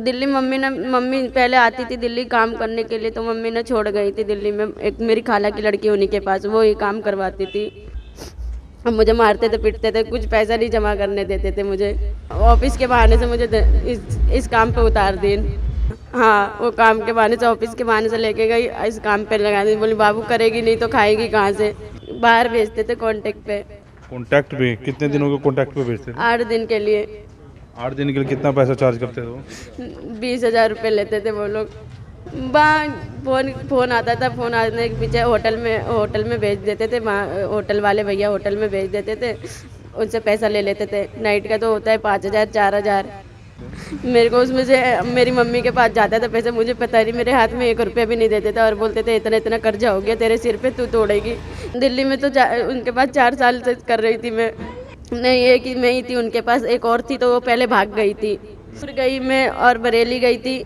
Delhi mummy पहले आती थी दिल्ली काम करने के लिए, तो मम्मी ने छोड़ गई थी दिल्ली में एक मेरी खाला की लड़की उन्हीं के पास, वो ही काम करवाती थी। अब मुझे मारते थे पीटते थे, कुछ पैसा नहीं जमा करने देते थे मुझे। ऑफिस के बहाने से मुझे इस काम पे उतार दी। हाँ, वो काम के बहाने से, ऑफिस के बहाने से लेके गई, इस काम पे लगा दी। बोली बाबू करेगी नहीं तो खाएगी कहाँ से। बाहर भेजते थे कॉन्टेक्ट पे। कॉन्टैक्ट पे कितने दिनों के कॉन्टैक्ट पे भेजते थे? 8 दिन के लिए। 8 दिन के लिए कितना पैसा चार्ज करते थे वो? 20,000 रुपये लेते थे वो लोग। फोन आता था, फोन आने के पीछे होटल में भेज देते थे। वहाँ होटल वाले भैया होटल में भेज देते थे, उनसे पैसा ले लेते थे। नाइट का तो होता है 5,000 4,000। मेरे को उसमें से मेरी मम्मी के पास जाता था पैसा, मुझे पता नहीं, मेरे हाथ में 1 रुपया भी नहीं देते थे और बोलते थे इतना इतना कर्जा हो गया तेरे सिर पे, तू तोड़ेगी। दिल्ली में तो उनके पापास 4 साल से कर रही थी मैं। नहीं, ये कि मैं ही थी उनके पास, एक और थी तो वो पहले भाग गई थी। फिर गई मैं और बरेली गई थी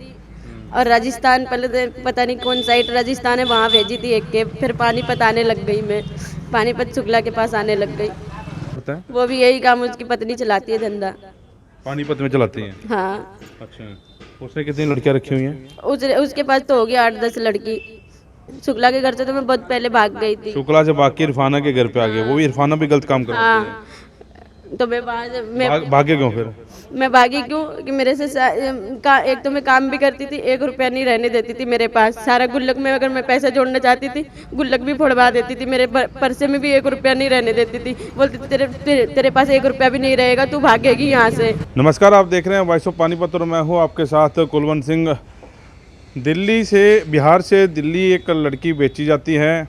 और राजस्थान, पहले पता नहीं कौन साइड राजस्थान है, वहाँ भेजी थी एक के। फिर पानीपत आने लग गई मैं, पानीपत शुक्ला के पास आने लग गई। वो भी यही काम उसकी पत्नी चलाती है, धंधा पानीपत में चलाती हैं? हाँ। अच्छा, उसने कितनी लड़कियां रखी हुई हैं? उसके पास तो हो गया 8-10 लड़की। शुक्ला के घर से तो मैं बहुत पहले भाग गई थी। शुक्ला से बाकी इरफाना के घर पे आ गए, वो भी इरफाना भी गलत काम करती है। हाँ, तो मैं वहाँ से भागे क्यों फिर? मैं भागी क्यों कि मेरे से एक तो मैं काम भी करती थी, 1 रुपया नहीं रहने देती थी मेरे पास। सारा गुल्लक में अगर मैं पैसा जोड़ना चाहती थी, गुल्लक भी फोड़वा देती थी। मेरे परसे में भी 1 रुपया नहीं रहने देती थी। बोलती थी तेरे पास 1 रुपया भी नहीं रहेगा, तू भागेगी यहाँ से। नमस्कार, आप देख रहे हैं वॉइस ऑफ पानीपत और मैं हूँ आपके साथ कुलवंत सिंह। बिहार से दिल्ली एक लड़की बेची जाती है,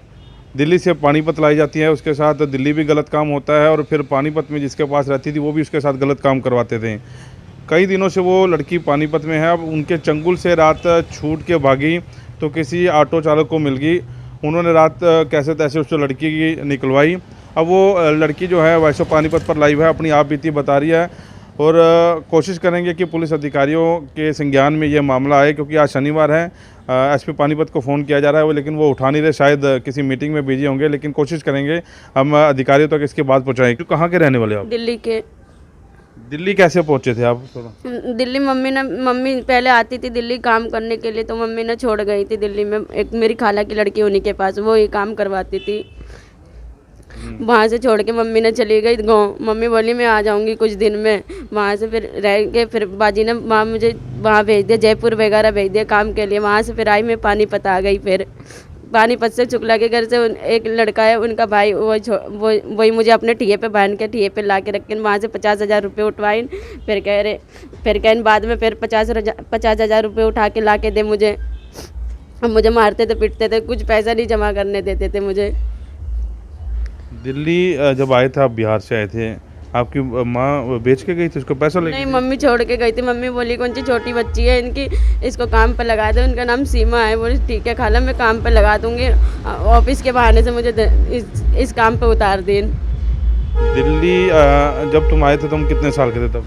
दिल्ली से पानीपत लाई जाती है। उसके साथ दिल्ली भी गलत काम होता है और फिर पानीपत में जिसके पास रहती थी वो भी उसके साथ गलत काम करवाते थे। कई दिनों से वो लड़की पानीपत में है। अब उनके चंगुल से रात छूट के भागी तो किसी ऑटो चालक को मिल गई। उन्होंने रात कैसे तैसे उस लड़की की निकलवाई। अब वो लड़की जो है वैसे पानीपत पर लाइव है, अपनी आप बीती बता रही है और कोशिश करेंगे कि पुलिस अधिकारियों के संज्ञान में ये मामला आए, क्योंकि आज शनिवार है। एसपी पानीपत को फ़ोन किया जा रहा है, लेकिन वो उठा नहीं रहे, शायद किसी मीटिंग में बिजी होंगे। लेकिन कोशिश करेंगे हम अधिकारियों तक इसकी बात पहुँचाएँ। तो कहाँ के रहने वाले आप? दिल्ली के। दिल्ली कैसे पहुँचे थे आप? दिल्ली मम्मी पहले आती थी दिल्ली काम करने के लिए, तो मम्मी ने छोड़ गई थी दिल्ली में एक मेरी खाला की लड़की उन्हीं के पास, वो ही काम करवाती थी। वहाँ से छोड़ के मम्मी ने चली गई गाँव। मम्मी बोली मैं आ जाऊँगी कुछ दिन में। वहाँ से फिर रह के फिर बाजी ने मुझे वहाँ भेज दिया, जयपुर वगैरह भेज दिया काम के लिए। वहाँ से फिर आई मैं पानीपत आ गई। फिर पानीपत से शुक्ला के घर से एक लड़का है, उनका भाई, वही मुझे अपने ठिये पे बांध के ठिये पे ला के रख के वहाँ से 50,000 रुपये उठवाइन। फिर कह बाद में फिर 50,000 रुपये उठा के ला के दे मुझे। अब मुझे मारते थे पीटते थे, कुछ पैसा नहीं जमा करने देते थे मुझे। दिल्ली जब आए थे, आप बिहार से आए थे, आपकी माँ बेच के गई थी उसको पैसा लेके? नहीं, मम्मी छोड़ के गई थी। मम्मी बोली कौन सी छोटी बच्ची है इनकी, इसको काम पे लगा दे। उनका नाम सीमा है। बोली ठीक है खाला, मैं काम पे लगा दूंगी। ऑफिस के बहाने से मुझे इस काम पे उतार दी। दिल्ली जब तुम आए थे तुम कितने साल के थे तब?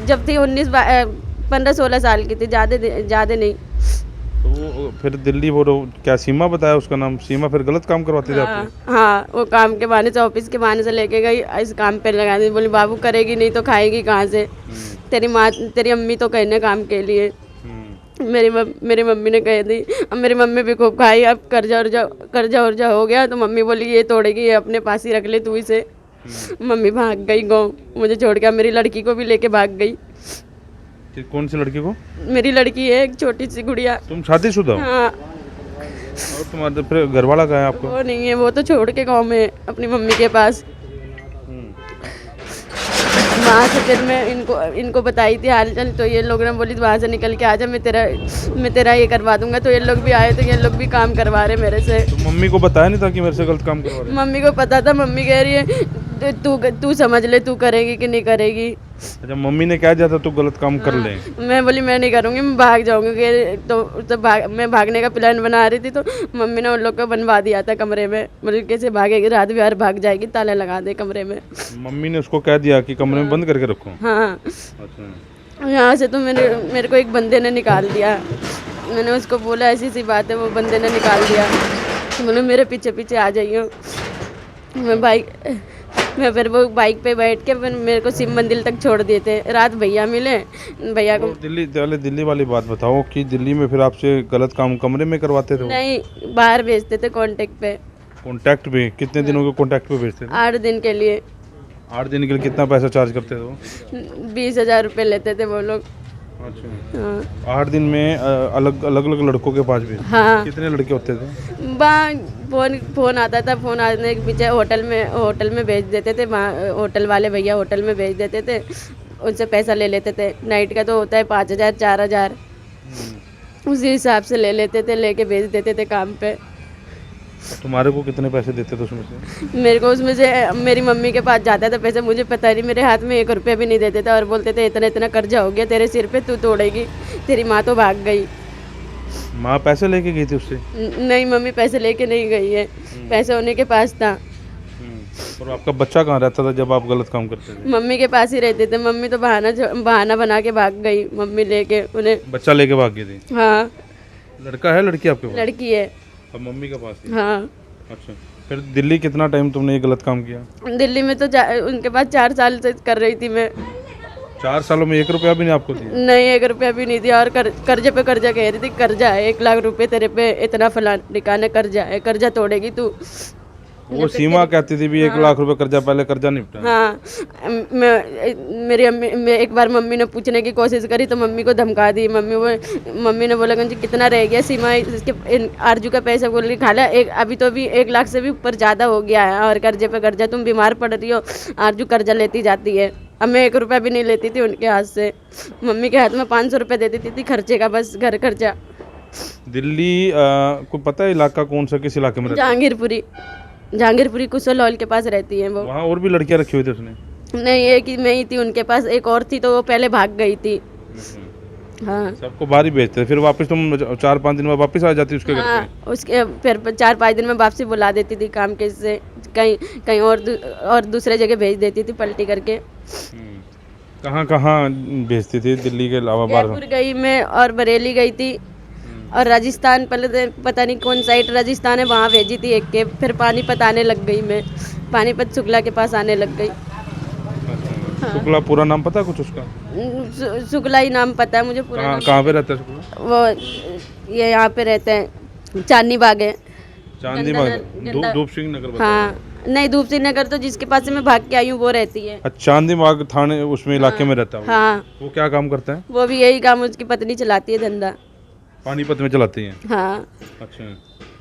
जब थी 15-16 साल की थी, ज़्यादा नहीं। तो फिर दिल्ली वो क्या सीमा बताया उसका नाम? सीमा फिर गलत काम करवाती थी आपको? हाँ, वो काम के बहाने से, ऑफिस के बहाने से लेके गई, इस काम पे लगा दी। बोली बाबू करेगी नहीं तो खाएगी कहाँ से। तेरी अम्मी तो कहने काम के लिए। मेरी मम्मी ने कह दी। अब मेरी मम्मी भी खूब खाई। अब कर्जा उर्जा हो गया तो मम्मी बोली ये तोड़ेगी, ये अपने पास ही रख ले तू इसे। मम्मी भाग गई गाँव, मुझे छोड़ के। मेरी लड़की को भी लेके भाग गई। कौन सी लड़की को? मेरी लड़की है एक छोटी सी गुड़िया। तुम शादीशुदा हो? हाँ। और तुम्हारे फिर घर वाला कहाँ है आपको? वो नहीं है, वो तो छोड़ के गाँव में अपनी मम्मी के पास। वहाँ से फिर मैं इनको बताई थी हाल चाल, तो ये लोग ने बोली वहाँ से निकल के आ जा, मैं तेरा ये करवा दूंगा। तो ये लोग भी आए, तो ये लोग भी काम करवा रहे मेरे से। तो मम्मी को बताया नहीं था कि मेरे से गलत काम करवा रहे? मम्मी को पता था। मम्मी कह रही है तू समझ ले, तू करेगी कि नहीं करेगी। अच्छा, मम्मी ने कह दिया था तू गलत काम कर ले? मैं बोली मैं नहीं करूँगी, मैं भाग जाऊँगी। तो मैं भागने का प्लान बना रही थी, तो मम्मी ने उन लोग को बनवा दिया था कमरे में। बोली कैसे भागेगी, रात बिहार भाग जाएगी, ताला लगा दे कमरे में। मम्मी ने उसको कह दिया कि कमरे में बंद करके रखो? हाँ। अच्छा। यहाँ से तो मेरे को एक बंदे ने निकाल दिया। मैंने उसको बोला ऐसी सी बात है, वो बंदे ने निकाल दिया। बोले मेरे पीछे पीछे आ जाइए। मैं मैं फिर वो बाइक पे बैठ के फिर मेरे को शिव मंदिर तक छोड़ दिए थे। रात भैया मिले, भैया को दिल्ली वाली बात बताओ कि दिल्ली में फिर आपसे गलत काम कमरे में करवाते थे? नहीं, बाहर भेजते थे कांटेक्ट पे। कॉन्टैक्ट पे? कितने दिनों के कॉन्टैक्ट पे भेजते थे? 8 दिन के लिए। 8 दिन के लिए कितना पैसा चार्ज करते थे वो? 20,000 रुपये लेते थे वो लोग। अच्छा। हाँ 8 दिन में अलग अलग लड़कों के पास भी? हाँ। कितने लड़के होते थे? फोन आता था, फोन आने के पीछे होटल में भेज देते थे। वहाँ होटल वाले भैया होटल में भेज देते थे, उनसे पैसा ले लेते थे। नाइट का तो होता है 5,000 4,000, उसी हिसाब से ले लेते थे, लेके भेज देते थे काम पे। तुम्हारे को कितने पैसे देते थे उसमें से? मेरे को उसमें से मेरी मम्मी के पास जाता था पैसा, मुझे पता नहीं, मेरे हाथ में 1 रुपया भी नहीं देते थे और बोलते थे इतना इतना कर्जा हो गया तेरे सिर पे, तू तोड़ेगी, तेरी माँ तो भाग गई। माँ पैसे लेके गई थी उससे? नहीं, मम्मी पैसे लेके नहीं गई है, पैसा उन्हीं के पास था। और आपका बच्चा कहाँ रहता था जब आप गलत काम करते थे? मम्मी के पास ही रहते थे। मम्मी तो बहाना बना के भाग गई, मम्मी लेके उन्हें। बच्चा लेके भाग गई थी? हाँ। लड़का है लड़की आपके पास? लड़की है। अब मम्मी के पास ही? हाँ। अच्छा, फिर दिल्ली कितना टाइम तुमने ये गलत काम किया? दिल्ली में तो उनके पास 4 साल से कर रही थी मैं। 4 सालों में 1 रुपया भी नहीं आपको दिया? नहीं, 1 रुपया भी नहीं दिया। और कर्जे पे कर्जा कह रही थी, कर्जा है 1 लाख रुपए तेरे पे, इतना फलान निकाने कर्जा है, कर्जा तोड़ेगी तू। वो सीमा कहती थी भी 1 लाख रुपए कर्जा, पहले कर्जा निपटा। हाँ, मेरी अम्मी, एक बार मम्मी ने पूछने की कोशिश करी तो मम्मी को धमका दी। मम्मी ने बोला कि कितना रह गया सीमा, इसके आरजू का पैसा बोल रही खाला, अभी तो भी 1 लाख से भी ऊपर ज़्यादा हो गया है, और कर्जे पे कर्जा, तुम बीमार पड़ रही हो, आरजू कर्जा लेती जाती है। अब मैं 1 रुपया भी नहीं लेती थी उनके हाथ से, मम्मी के हाथ में 500 रुपये दे देती थी खर्चे का, बस घर खर्चा। दिल्ली को पता है इलाका कौन सा, किस इलाके में रहता है? जहांगीरपुरी कुशल हॉल के पास रहती है वो। वहाँ और भी लड़कियाँ रखी हुई थी उसने? नहीं, एक ही मैं ही थी उनके पास, एक और थी तो वो पहले भाग गई थी। हाँ। सबको बाहर ही भेजते थे, फिर वापस तुम 4-5 दिन में वापस आ जाती उसके घर हाँ, पे? उसके फिर 4-5 दिन में वापसी बुला देती थी काम के से, कहीं और दूसरे जगह भेज देती थी पलटी करके। कहाँ कहाँ भेजती थी दिल्ली के अलावा? जयपुर गई मैं, और बरेली गई थी, और राजस्थान, पहले पता नहीं कौन साइड राजस्थान है, वहाँ भेजी थी एक के। फिर पानीपत आने लग गई मैं, पानीपत शुक्ला के पास आने लग गई। हाँ। शुक्ला पूरा नाम पता है कुछ उसका? शुक्ला ही नाम पता है मुझे, पूरा कहाँ पे रहता है शुक्ला? वो ये यहाँ पे रहते हैं, चांदनी बाग है। चांदनी बाग, धूप सिंह नगर? हाँ, नहीं, धूप सिंह नगर तो जिसके पास से मैं भाग के आई हूँ वो रहती है। चांदनी बाग थाने उसमें इलाके में रहता है? हाँ। वो क्या काम करता है? वो भी यही काम उसकी पत्नी चलाती है, धंधा। पानीपत में चलाती है? हाँ। अच्छा,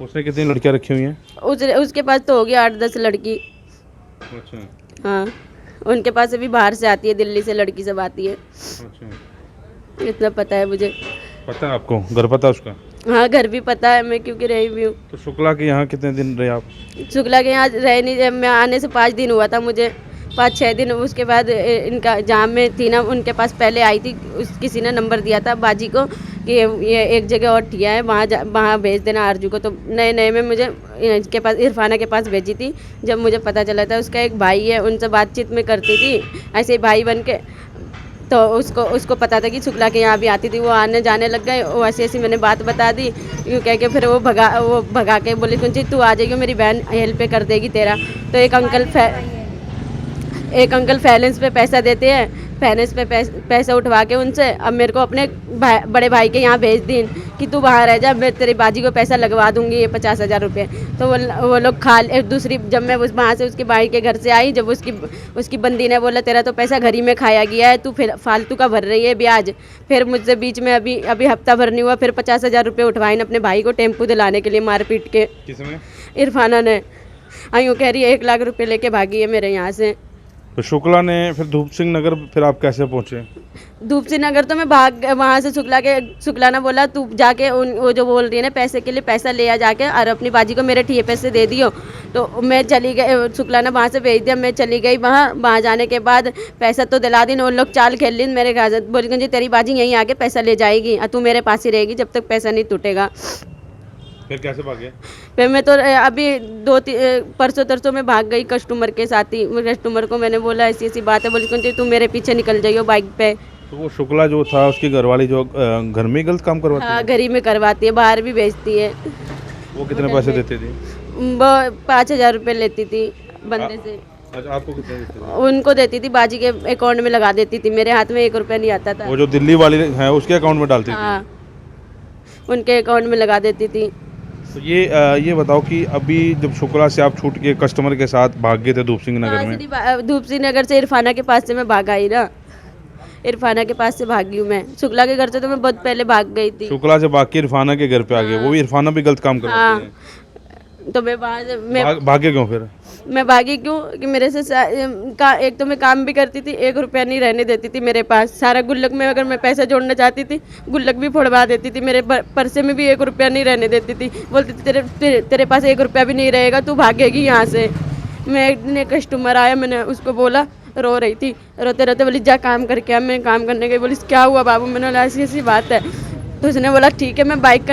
उसने कितनी लड़कियां रखी हुई हैं? उसके पास तो हो गया 8-10 लड़की। अच्छा। हाँ, उनके पास भी बाहर से आती है, दिल्ली से लड़की सब आती है। अच्छा, इतना पता है मुझे। पता है आपको? घर पता है उसका? हाँ, घर भी पता है, मैं क्योंकि रही भी हूँ। तो शुक्ला के यहाँ कितने दिन रहे आप? शुक्ला के यहाँ रह नहीं, मैं आने से 5 दिन हुआ था मुझे, 5-6 दिन। उसके बाद इनका जहाँ में थी ना, उनके पास पहले आई थी, किसी ने नंबर दिया था बाजी को कि ये एक जगह और ठिया है, वहाँ भेज देना आरजू को। तो नए में मुझे इनके पास, इरफाना के पास भेजी थी। जब मुझे पता चला था उसका एक भाई है, उनसे बातचीत में करती थी ऐसे ही भाई बन के, तो उसको पता था कि शुक्ला के यहाँ भी आती थी, वो आने जाने लग गए। वो ऐसी मैंने बात बता दी, यूँ कह के फिर वो भगा के बोली कुंची तू आ जाइयो, मेरी बहन हेल्प कर देगी तेरा। तो एक अंकल फाइनेंस पे पैसा देते हैं, फाइनेंस पे पैसा उठवा के उनसे अब मेरे को अपने बड़े भाई के यहाँ भेज दी कि तू वहाँ रह जा, मैं तेरी बाजी को पैसा लगवा दूंगी, ये 50,000 रुपये। तो वो लोग दूसरी, जब मैं वहाँ से उसके भाई के घर से आई, जब उसकी बंदी ने बोला तेरा तो पैसा घर ही में खाया गया है, तू फिर फालतू का भर रही है ब्याज। फिर मुझसे बीच में अभी हफ्ता भर नहीं हुआ, फिर 50,000 रुपये उठवाए अपने भाई को टेम्पू दिलाने के लिए, मार पीट के। किसने? इरफाना ने। यूँ कह रही है 1 लाख रुपये लेके भागी है मेरे यहाँ से। तो शुक्ला ने फिर धूप सिंह नगर, फिर आप कैसे पहुँचे? धूप सिंह नगर तो मैं भाग वहाँ से, शुक्ला ने बोला तू जाके वो जो बोल रही है ना पैसे के लिए, पैसा ले आ जाके और अपनी बाजी को मेरे ठिए पैसे दे दियो। तो मैं चली गई, शुक्ला ने वहाँ से भेज दिया, मैं चली गई वहाँ जाने के बाद पैसा तो दिला दी। उन लोग चाल खेल ली मेरे घर, बोली जी तेरी बाजी यहीं आके पैसा ले जाएगी और तू मेरे पास ही रहेगी जब तक पैसा नहीं टूटेगा। फिर कैसे भागे? फिर मैं तो अभी परसों तरसों में भाग गई कस्टमर के साथ ही। कस्टमर को मैंने बोला ऐसी बात है, बोली तू मेरे पीछे निकल जाइयो बाइक पे। तो वो शुक्ला जो था उसकी घरवाली जो घर में गलत काम करवाती है? हाँ, घर ही में करवाती है, बाहर भी भेजती है। वो कितने पैसे देती थी? वो 5,000 रुपये लेती थी बंदे से। अच्छा, आपको कितने देते थे? उनको देती थी, बाजी के अकाउंट में लगा देती थी, मेरे हाथ में 1 रुपया नहीं आता था। वो जो दिल्ली वाली है उसके अकाउंट में डालती थी? हाँ, उनके अकाउंट में लगा देती थी। तो ये बताओ कि अभी जब शुक्ला से आप छूट के कस्टमर के साथ भाग गए थे धूप सिंह नगर में, धूप सिंह नगर से इरफाना के पास से मैं भाग आई ना, इरफाना के पास से भागी हूँ मैं। शुक्ला के घर से तो मैं बहुत पहले भाग गई थी। शुक्ला से भाग के इरफाना के घर पे आ गए, वो भी इरफाना भी गलत काम करवाती है। तो मैं वहाँ से मैं भागे क्यों फिर? मैं भागी क्यों कि मेरे से एक तो मैं काम भी करती थी, 1 रुपया नहीं रहने देती थी मेरे पास। सारा गुल्लक में अगर मैं पैसा जोड़ना चाहती थी, गुल्लक भी फोड़वा देती थी, मेरे परसे में भी 1 रुपया नहीं रहने देती थी। बोलती थी तेरे पास 1 रुपया भी नहीं रहेगा, तू भागेगी यहाँ से। मैं एक दिन एक कस्टमर आया, मैंने उसको बोला, रो रही थी, रोते रोते बोली जा काम करके आ। मैं काम करने गई, बोली क्या हुआ बाबू? मैंने बोला ऐसी ऐसी बात है। तो उसने बोला ठीक है, मैं बाइक का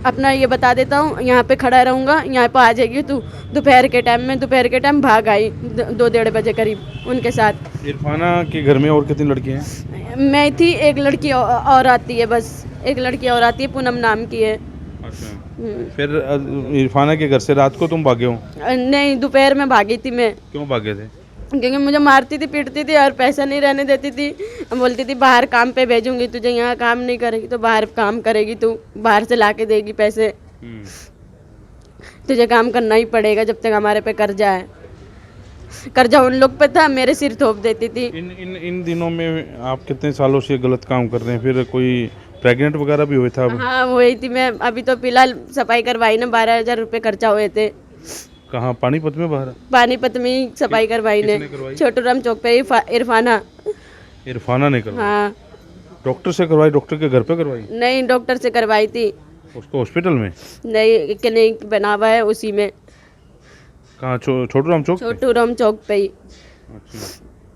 अपना ये बता देता हूँ, यहाँ पे खड़ा रहूँगा, यहाँ पे आ जाएगी तू। दोपहर के टाइम भाग आई 2-1:30 बजे करीब उनके साथ। इरफाना के घर में और कितनी लड़की हैं? मैं थी, एक लड़की और आती है, बस एक लड़की और आती है, पूनम नाम की है। अच्छा, फिर इरफाना के घर से रात को तुम भागे हो? नहीं, दोपहर में भागी थी मैं। क्यों भागे थे? क्योंकि मुझे मारती थी, पीटती थी और पैसा नहीं रहने देती थी। बोलती थी बाहर काम पे भेजूंगी तुझे, यहाँ काम नहीं करेगी तो बाहर काम करेगी, तू बाहर से ला के देगी पैसे, तुझे काम करना ही पड़ेगा जब तक हमारे पे कर्जा है। कर्जा उन लोग पे था, मेरे सिर थोप देती थी। इन दिनों में आप कितने सालों से गलत काम कर रहे हैं? फिर कोई प्रेग्नेंट वगैरह भी हुए था? हाँ हुई थी मैं, अभी तो फिलहाल सफाई करवाई ना, 12,000 रुपये खर्चा हुए थे। कहाँ? पानीपत में? बाहर पानीपत में ही सफाई करवाई ने, छोटू राम चौक पे इरफाना ने करवाई? हाँ। डॉक्टर से करवाई? डॉक्टर के घर पे करवाई? नहीं, डॉक्टर से करवाई थी। उसको हॉस्पिटल में? नहीं, क्लिनिक बना हुआ है उसी में। कहाँ? छोटू राम चौक? छोटू राम चौक पे ही। अच्छा,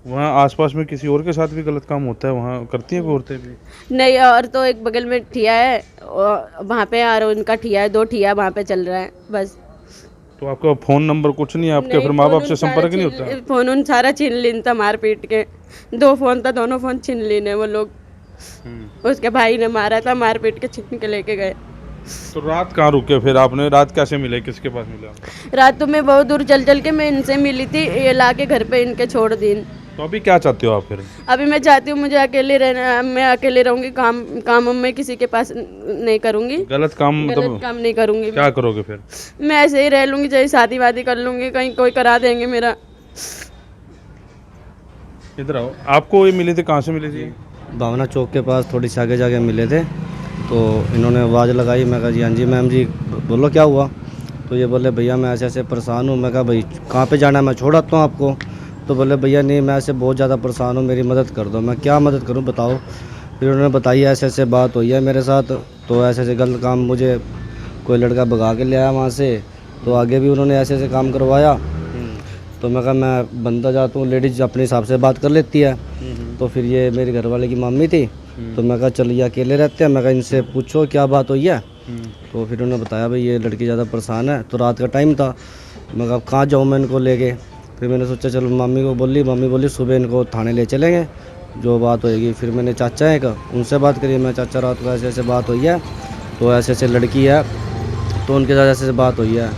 वहाँ आसपास में किसी और के साथ भी गलत काम होता है? वहाँ करती हैं कोई औरतें भी? नहीं, और तो एक बगल में ठिया है वहाँ पे, और उनका ठिया है, 2 ठिया वहाँ पे चल रहा है बस। तो आपका फ़ोन नंबर कुछ नहीं है? आपके फिर माँ बाप से संपर्क नहीं होता? फ़ोन उन सारा छीन लीन था, मार पीट के। 2 फ़ोन था, दोनों फ़ोन छीन लीन है वो लोग। उसके भाई ने मारा था, मार पीट के छीन के लेके गए। तो रात कहाँ रुके फिर आपने? रात कैसे मिले? किसके पास मिला? रात तो मैं बहुत दूर चल चल के मैं इनसे मिली थी, ये ला के घर पे इनके छोड़ दी। तो अभी क्या चाहते हो आप फिर? अभी मैं चाहती हूँ मुझे अकेले रहना, मैं अकेले रहूँगी, काम में किसी के पास नहीं करूँगी। गलत काम मतलब काम नहीं करूँगी। क्या करोगे फिर? मैं ऐसे ही रह लूँगी, चाहे शादी वादी कर लूँगी, कहीं कोई करा देंगे मेरा। इधर आओ। आपको ये मिले थे, कहाँ से मिले थे? भावना चौक के पास थोड़ी सी आगे जाके मिले थे, तो इन्होंने आवाज़ लगाई। मैं कहा जी हाँ जी मैम जी, बोलो क्या हुआ? तो ये बोले भैया मैं ऐसे ऐसे परेशान हूँ। मैं कहा भाई कहाँ पे जाना है, मैं छोड़ आता हूँ आपको। तो बोले भैया नहीं, मैं ऐसे बहुत ज़्यादा परेशान हूँ, मेरी मदद कर दो। मैं क्या मदद करूँ बताओ? फिर उन्होंने बताई ऐसे ऐसे बात हुई है मेरे साथ, तो ऐसे ऐसे गलत काम मुझे कोई लड़का भगा के ले आया वहाँ से, तो आगे भी उन्होंने ऐसे ऐसे काम करवाया। तो मैं कहा मैं बंदा जाता हूँ, लेडीज अपने हिसाब से बात कर लेती है। तो फिर ये मेरे घर वाले की मम्मी थी, तो मैं कहा चलिए अकेले रहते हैं, मैं कहा इनसे पूछो क्या बात हुई है। तो फिर उन्होंने बताया भाई ये लड़की ज़्यादा परेशान है। तो रात का टाइम था, मैं कहा कहाँ जाऊँ मैं इनको लेके। फिर मैंने सोचा चलो मम्मी को बोली, मम्मी बोली सुबह इनको थाने ले चलेंगे, जो बात होएगी। फिर मैंने चाचा है उनसे बात करी, मैं चाचा रात को ऐसे ऐसे बात हुई है, तो ऐसे ऐसे लड़की है, तो उनके साथ ऐसे ऐसे बात हुई है।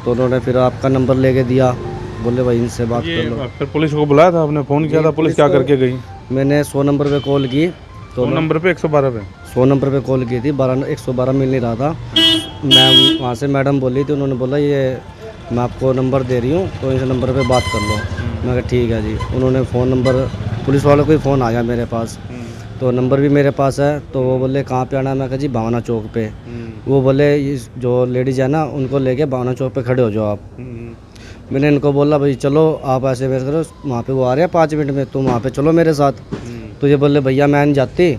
तो उन्होंने फिर आपका नंबर लेके दिया, बोले भाई इनसे बात कर लो। फिर पुलिस को बुलाया था आपने? फ़ोन किया था? पुलिस क्या करके गई? मैंने 100 नंबर पे कॉल की, तो 100 नंबर पे 112 पे 100 नंबर पे कॉल की थी, 112 मिल नहीं रहा था। मैं वहाँ से मैडम बोली थी, उन्होंने बोला ये मैं आपको नंबर दे रही हूँ, तो इस नंबर पे बात कर लो। मैं कहा ठीक है जी। उन्होंने फ़ोन नंबर, पुलिस वालों को ही फ़ोन आ गया मेरे पास, तो नंबर भी मेरे पास है। तो वो बोले कहाँ पे आना है? मैं कहा जी भावना चौक पे। वो बोले इस जो लेडीज़ है ना उनको लेके भावना चौक पे खड़े हो जाओ आप। मैंने इनको बोला भाई चलो आप ऐसे वैसे करो, वहाँ पे वो आ रहे हैं 5 मिनट में, तुम वहाँ पे चलो मेरे साथ। तो ये बोले भैया मैं नहीं जाती,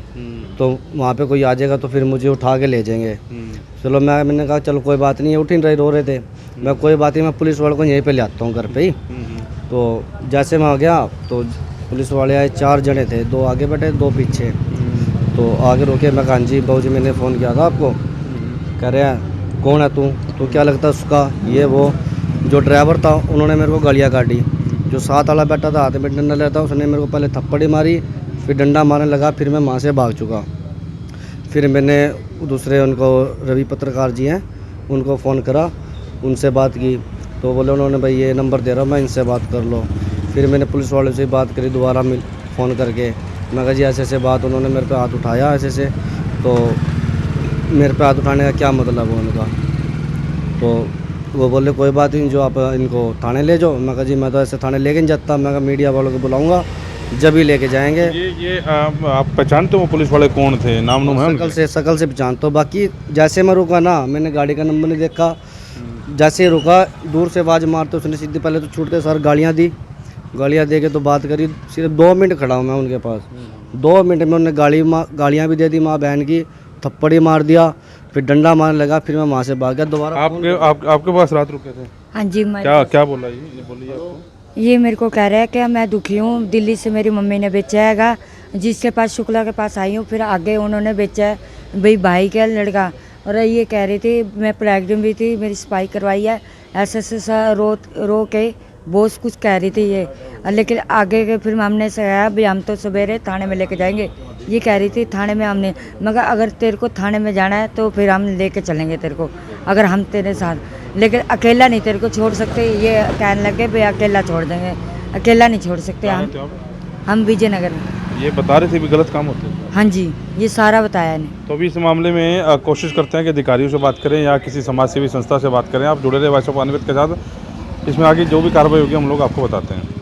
तो वहाँ पे कोई आ जाएगा तो फिर मुझे उठा के ले जाएंगे। चलो मैंने कहा चलो कोई बात नहीं है, उठ ही नहीं रो रहे थे। मैं कोई बात नहीं, मैं पुलिस वालों को यहीं पे ले आता हूँ घर पे ही। तो जैसे मैं आ गया तो पुलिस वाले आए, 4 जने थे, 2 आगे बैठे 2 पीछे। तो आगे रोके, मैं कहा जी बाबू जी मैंने फ़ोन किया था आपको। कह रहे हैं कौन है तू? तो क्या लगता है उसका? ये वो जो ड्राइवर था उन्होंने मेरे को गालियाँ काटी। जो साथ वाला बैठा था हाथ में डंडा लेता, उसने मेरे को पहले थप्पड़ी मारी, फिर डंडा मारने लगा, फिर मैं वहाँ से भाग चुका। फिर मैंने दूसरे उनको रवि पत्रकार जी हैं उनको फ़ोन करा, उनसे बात की। तो बोले उन्होंने भाई ये नंबर दे रहा हूँ मैं, इनसे बात कर लो। फिर मैंने पुलिस वाले से बात करी दोबारा फ़ोन करके। मैं कहा जी ऐसे ऐसे बात, उन्होंने मेरे पे हाथ उठाया ऐसे से। तो मेरे पे हाथ उठाने का क्या मतलब है उनका? तो वो बोले कोई बात नहीं, जो आप इनको थाने ले जाओ। मैं कहा जी मैं तो ऐसे थाने लेके नहीं जाता, मैं कहा मीडिया वालों को बुलाऊंगा जब ही लेके जाएंगे। ये आप पहचानते हो वो पुलिस वाले कौन थे, नाम है उनके? शकल से पहचानता हूँ। बाकी जैसे मैं रुका ना, मैंने गाड़ी का नंबर नहीं देखा, जैसे ही रुका दूर से आवाज़ मारते उसने सीधी पहले तो छूटते सर गालियाँ दी। गालियाँ दे के तो बात करी, सिर्फ 2 मिनट खड़ा हूँ मैं उनके पास। 2 मिनट में उन्होंने गालियाँ भी दे दी माँ बहन की, थप्पड़ ही मार दिया, फिर डंडा मारने लगा। फिर मैं वहाँ से भाग गया दोबारा। आपके पास रात रुके थे? हाँ जी। मैं क्या बोला ये बोलिए आपको। ये मेरे को कह रहा है कि मैं दुखी हूँ, दिल्ली से मेरी मम्मी ने बेचा हैगा, जिसके पास शुक्ला के पास आई हूँ, फिर आगे उन्होंने बेचा है भाई का लड़का। और ये कह रही थी मैं प्रेग्नेंट भी थी, मेरी सफाई करवाई है, ऐसा रो के बहुत कुछ कह रही थी ये। लेकिन आगे के फिर हमने से कहा भी हम तो सवेरे थाने में लेके जाएंगे। ये कह रही थी थाने में हमने, मगर अगर तेरे को थाने में जाना है तो फिर हम लेके चलेंगे तेरे को, अगर हम तेरे साथ, लेकिन अकेला नहीं तेरे को छोड़ सकते। ये कहने लगे भाई अकेला छोड़ देंगे, अकेला नहीं छोड़ सकते हम विजयनगर में। ये बता रहे थे भी गलत काम होते हैं? हाँ जी, ये सारा बताया इन्हें। तो अभी इस मामले में कोशिश करते हैं कि अधिकारियों से बात करें या किसी समाज सेवी संस्था से बात करें। आप जुड़े रहे वॉइस ऑफ पानीपत के साथ, इसमें आगे जो भी कार्रवाई होगी हम लोग आपको बताते हैं।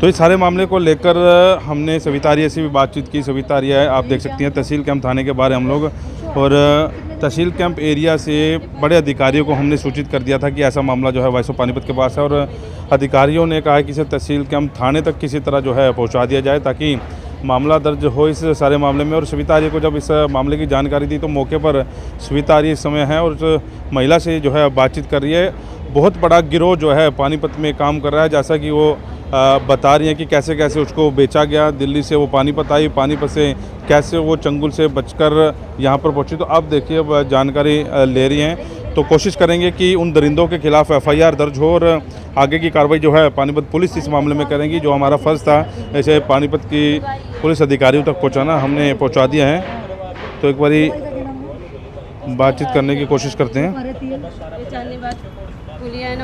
तो इस सारे मामले को लेकर हमने सविता आर्य से भी बातचीत की। सविता आर्य आप देख सकती हैं तहसील कैंप थाने के बाहर हम लोग, और तहसील कैंप एरिया से बड़े अधिकारियों को हमने सूचित कर दिया था कि ऐसा मामला जो है वॉइस ऑफ पानीपत के पास है, और अधिकारियों ने कहा है कि इसे तहसील कैंप थाने तक किसी तरह जो है पहुंचा दिया जाए ताकि मामला दर्ज हो इस सारे मामले में। और सविता आर्य को जब इस मामले की जानकारी दी तो मौके पर सविता आर्य इस समय है और महिला से जो है बातचीत कर रही है। बहुत बड़ा गिरोह जो है पानीपत में काम कर रहा है, जैसा कि वो बता रही हैं कि कैसे कैसे उसको बेचा गया, दिल्ली से वो पानीपत आई, पानीपत से कैसे वो चंगुल से बचकर यहाँ पर पहुँची। तो अब देखिए अब जानकारी ले रही हैं, तो कोशिश करेंगे कि उन दरिंदों के खिलाफ FIR दर्ज हो और आगे की कार्रवाई जो है पानीपत पुलिस इस मामले में करेंगी। जो हमारा फ़र्ज़ था ऐसे पानीपत की पुलिस अधिकारियों तक पहुँचाना, हमने पहुँचा दिया है। तो एक बारी बातचीत करने की कोशिश करते हैं।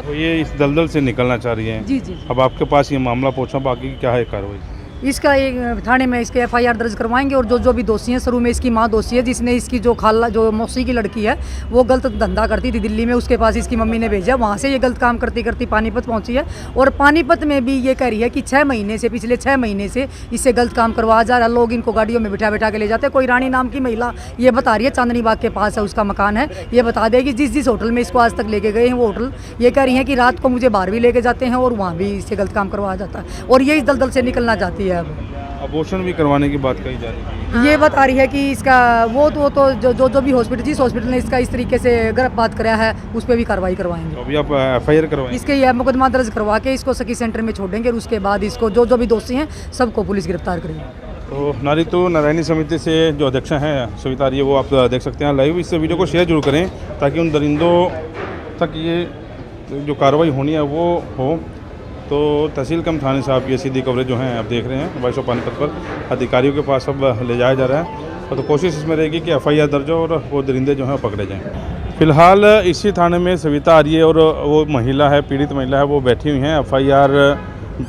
तो ये इस दलदल से निकलना चाह रही हैं। जी। अब आपके पास ये मामला पहुंचा, बाकी क्या है कार्रवाई? इसका एक थाने में इसके FIR दर्ज करवाएंगे, और जो भी दोषी हैं, शुरू में इसकी माँ दोषी है जिसने इसकी जो खाला जो मौसी की लड़की है वो गलत धंधा करती थी दिल्ली में, उसके पास इसकी मम्मी ने भेजा, वहाँ से ये गलत काम करती करती पानीपत पहुँची है। और पानीपत में भी ये कह रही है कि 6 महीने से, पिछले 6 महीने से इससे गलत काम करवाया जा रहा है। लोग इनको गाड़ियों में बिठा बिठा के ले जाते हैं। कोई रानी नाम की महिला ये बता रही है, चांदनी बाग के पास है उसका मकान है, ये बता देगी जिस होटल में इसको आज तक लेके गए हैं वो होटल, ये कह रही है कि रात को मुझे बाहर भी लेके जाते हैं और वहाँ भी इससे गलत काम करवाया जाता है, और ये इस दलदल से निकलना चाहती है। अब अबॉर्शन भी करवाने की बात कही जा रही है। ये बता रही है कि इसका वो तो जो भी हॉस्पिटल, जिस हॉस्पिटल ने इसका इस तरीके से गर्भपात कराया है उस पर भी कार्रवाई करवाएंगे। तो अभी आप FIR करवाएंगे? इसके ये मुकदमा दर्ज करवा के इसको सखी सेंटर में छोड़ेंगे, और उसके बाद इसको जो भी दोषी हैं सबको पुलिस गिरफ्तार करेगी। तो नारितु नारायणी समिति से जो अध्यक्ष हैं सविता आर्य, वो आप देख सकते हैं लाइव। इस वीडियो को शेयर जरूर करें ताकि उन दरिंदों तक ये जो कार्रवाई होनी है वो हो। तो तहसील कैंप थाने से आप ये सीधी कवरेज जो है आप देख रहे हैं वॉइस ऑफ पानीपत पर, अधिकारियों के पास अब ले जाया जा रहा है। और तो कोशिश इसमें रहेगी कि FIR दर्ज हो और वो दरिंदे जो हैं पकड़े जाएं। फिलहाल इसी थाने में सविता आर्य और वो महिला है, पीड़ित महिला है, वो बैठी हुई हैं। FIR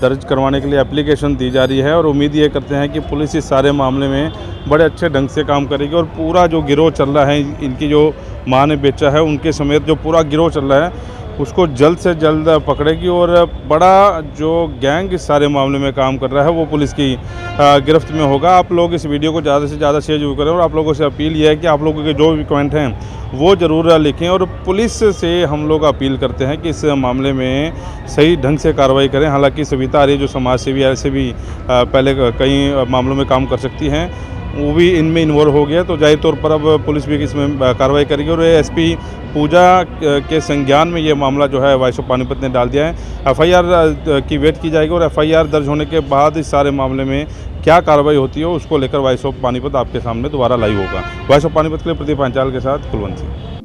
दर्ज करवाने के लिए एप्लीकेशन दी जा रही है, और उम्मीद ये करते हैं कि पुलिस इस सारे मामले में बड़े अच्छे ढंग से काम करेगी, और पूरा जो गिरोह चल रहा है, इनकी जो माँ ने बेचा है उनके समेत जो पूरा गिरोह चल रहा है उसको जल्द से जल्द पकड़ेगी, और बड़ा जो गैंग इस सारे मामले में काम कर रहा है वो पुलिस की गिरफ्त में होगा। आप लोग इस वीडियो को ज़्यादा से ज़्यादा शेयर जरूर करें, और आप लोगों से अपील ये है कि आप लोगों के जो भी कमेंट हैं वो ज़रूर लिखें, और पुलिस से हम लोग अपील करते हैं कि इस मामले में सही ढंग से कार्रवाई करें। हालांकि सविता आर्य जो समाज सेवी ऐसे भी पहले कई मामलों में काम कर सकती हैं, वो भी इनमें इन्वॉल्व हो गया, तो जाहिर तौर पर अब पुलिस भी इसमें कार्रवाई करेगी। और SP पूजा के संज्ञान में ये मामला जो है वॉइस ऑफ पानीपत ने डाल दिया है। FIR की वेट की जाएगी, और FIR दर्ज होने के बाद इस सारे मामले में क्या कार्रवाई होती है उसको लेकर वॉइस ऑफ पानीपत आपके सामने दोबारा लाइव होगा। वॉइस ऑफ पानीपत के लिए प्रदीप पांचाल के साथ कुलवंत सिंह।